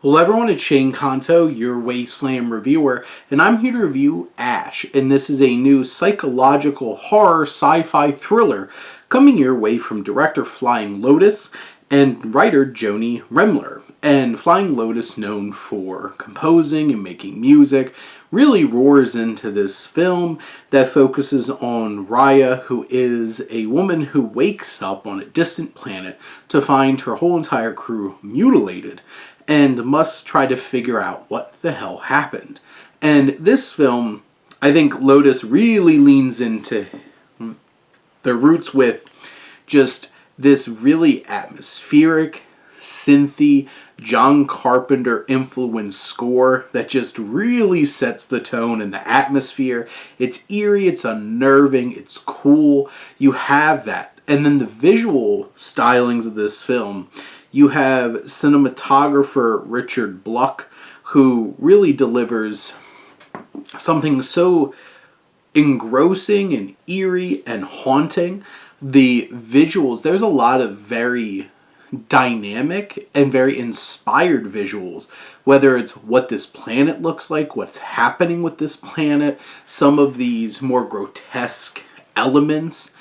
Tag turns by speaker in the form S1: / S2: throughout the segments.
S1: Hello everyone, it's Shane Kanto, your Wasteland reviewer, and I'm here to review Ash, and this is a new psychological horror sci-fi thriller coming your way from director Flying Lotus and writer Joni Remler. And Flying Lotus, known for composing and making music, really roars into this film that focuses on Raya, who is a woman who wakes up on a distant planet to find her whole entire crew mutilated and must try to figure out what the hell happened. And this film, I think Lotus really leans into the roots with just this really atmospheric, synthy, John Carpenter influenced score that just really sets the tone and the atmosphere. It's eerie, it's unnerving, it's cool. You have that. And then the visual stylings of this film, you have cinematographer Richard Bluck, who really delivers something so engrossing and eerie and haunting. The visuals, there's a lot of very dynamic and very inspired visuals, whether it's what this planet looks like, what's happening with this planet, some of these more grotesque elements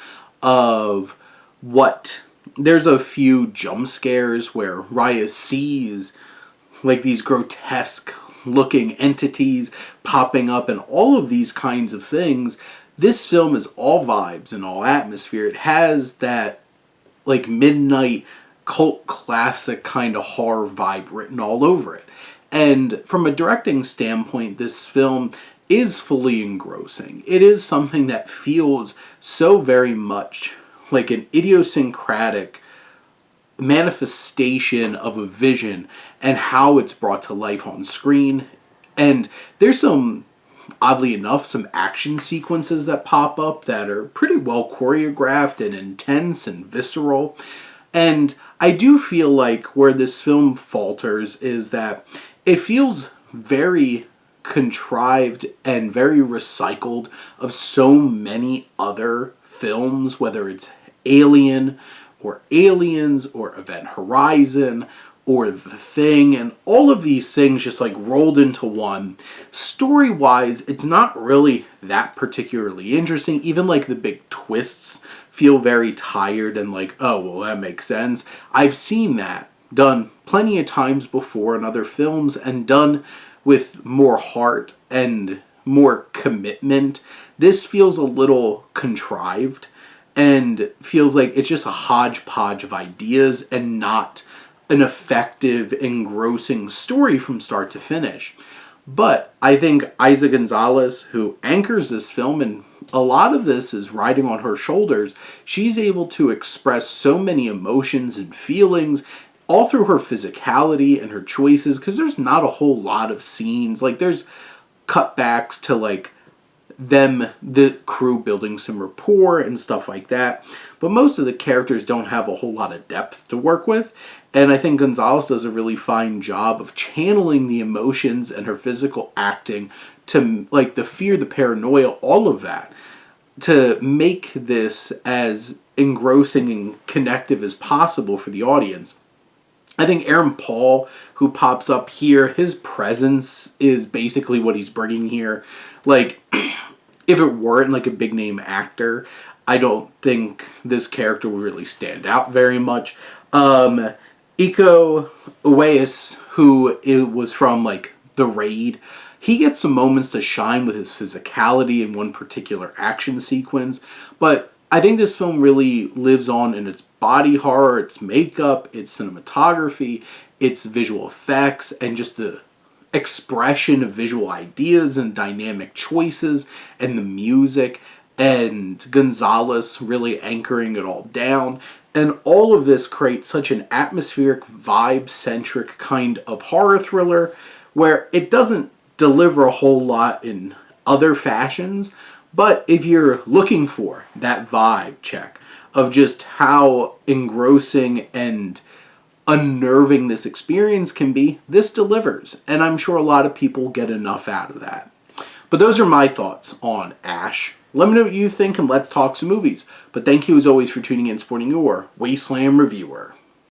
S1: of what... There's a few jump scares where Raya sees like these grotesque looking entities popping up and all of these kinds of things. This film is all vibes and all atmosphere. It has that like midnight cult classic kind of horror vibe written all over it. And from a directing standpoint, this film is fully engrossing. It is something that feels so very much like an idiosyncratic manifestation of a vision and how it's brought to life on screen. And there's some, oddly enough, some action sequences that pop up that are pretty well choreographed and intense and visceral. And I do feel like where this film falters is that it feels very contrived and very recycled of so many other films, whether it's Alien or Aliens or Event Horizon or The Thing, and all of these things just like rolled into one. Story-wise, it's not really that particularly interesting. Even like the big twists feel very tired and like, oh, well, that makes sense. I've seen that done plenty of times before in other films and done with more heart and more commitment. This feels a little contrived and feels like it's just a hodgepodge of ideas and not an effective, engrossing story from start to finish. But I think Isa Gonzalez, who anchors this film, and a lot of this is riding on her shoulders, she's able to express so many emotions and feelings all through her physicality and her choices, because there's not a whole lot of scenes. Like, there's cutbacks to, like, them, the crew building some rapport and stuff like that. But most of the characters don't have a whole lot of depth to work with. And I think Gonzalez does a really fine job of channeling the emotions and her physical acting to, like, the fear, the paranoia, all of that, to make this as engrossing and connective as possible for the audience. I think Aaron Paul, who pops up here, his presence is basically what he's bringing here. Like, if it weren't like a big name actor, I don't think this character would really stand out very much. Iko Uwais, who was from like The Raid, he gets some moments to shine with his physicality in one particular action sequence, but I think this film really lives on in its body horror, its makeup, its cinematography, its visual effects, and just the expression of visual ideas and dynamic choices, and the music, and Gonzalez really anchoring it all down. And all of this creates such an atmospheric, vibe-centric kind of horror thriller where it doesn't deliver a whole lot in other fashions. But if you're looking for that vibe check of just how engrossing and unnerving this experience can be, this delivers. And I'm sure a lot of people get enough out of that. But those are my thoughts on Ash. Let me know what you think and let's talk some movies. But thank you as always for tuning in, supporting your Wasteland Reviewer.